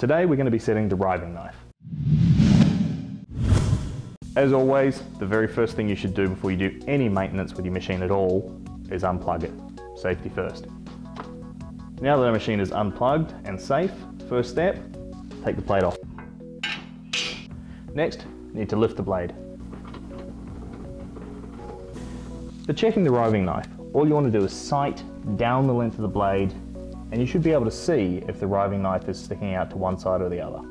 Today we're going to be setting the riving knife. As always, the very first thing you should do before you do any maintenance with your machine at all is unplug it. Safety first. Now that our machine is unplugged and safe, first step, take the blade off. Next, you need to lift the blade. For checking the riving knife, all you want to do is sight down the length of the blade, and you should be able to see if the riving knife is sticking out to one side or the other.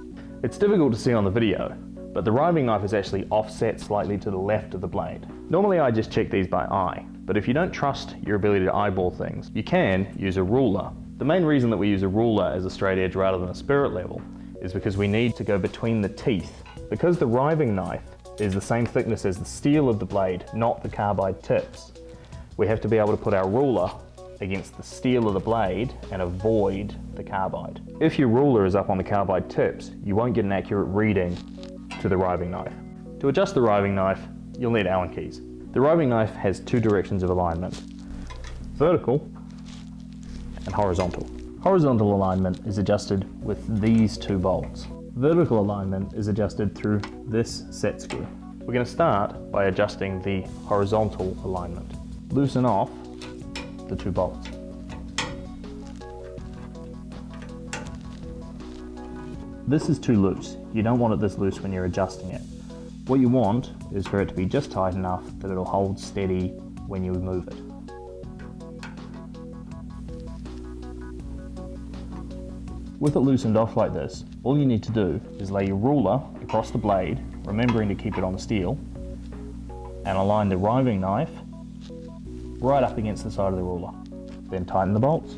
It's difficult to see on the video, but the riving knife is actually offset slightly to the left of the blade. Normally I just check these by eye, but if you don't trust your ability to eyeball things, you can use a ruler. The main reason that we use a ruler as a straight edge rather than a spirit level is because we need to go between the teeth. Because the riving knife is the same thickness as the steel of the blade, not the carbide tips, we have to be able to put our ruler against the steel of the blade and avoid the carbide. If your ruler is up on the carbide tips, you won't get an accurate reading to the riving knife. To adjust the riving knife, you'll need Allen keys. The riving knife has two directions of alignment: vertical and horizontal. Horizontal alignment is adjusted with these two bolts. Vertical alignment is adjusted through this set screw. We're going to start by adjusting the horizontal alignment. Loosen off the two bolts. This is too loose. You don't want it this loose when you're adjusting it. What you want is for it to be just tight enough that it'll hold steady when you move it. With it loosened off like this, all you need to do is lay your ruler across the blade, remembering to keep it on the steel, and align the riving knife right up against the side of the ruler. Then tighten the bolts.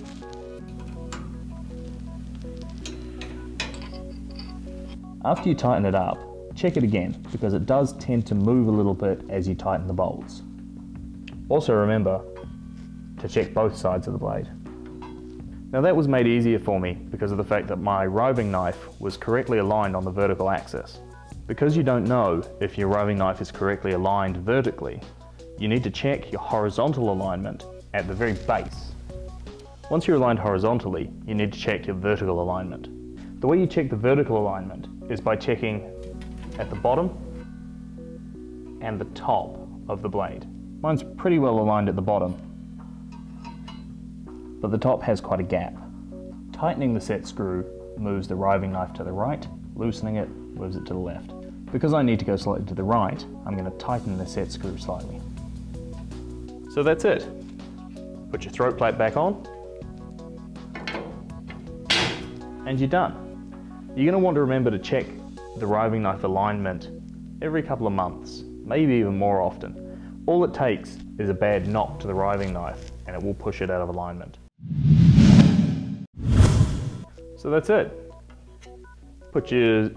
After you tighten it up, check it again, because it does tend to move a little bit as you tighten the bolts. Also remember to check both sides of the blade. Now that was made easier for me because of the fact that my riving knife was correctly aligned on the vertical axis. Because you don't know if your riving knife is correctly aligned vertically, you need to check your horizontal alignment at the very base. Once you're aligned horizontally, you need to check your vertical alignment. The way you check the vertical alignment is by checking at the bottom and the top of the blade. Mine's pretty well aligned at the bottom, but the top has quite a gap. Tightening the set screw moves the riving knife to the right, loosening it moves it to the left. Because I need to go slightly to the right, I'm going to tighten the set screw slightly. So that's it. Put your throat plate back on, and you're done. You're going to want to remember to check the riving knife alignment every couple of months, maybe even more often. All it takes is a bad knock to the riving knife and it will push it out of alignment. So that's it. Put your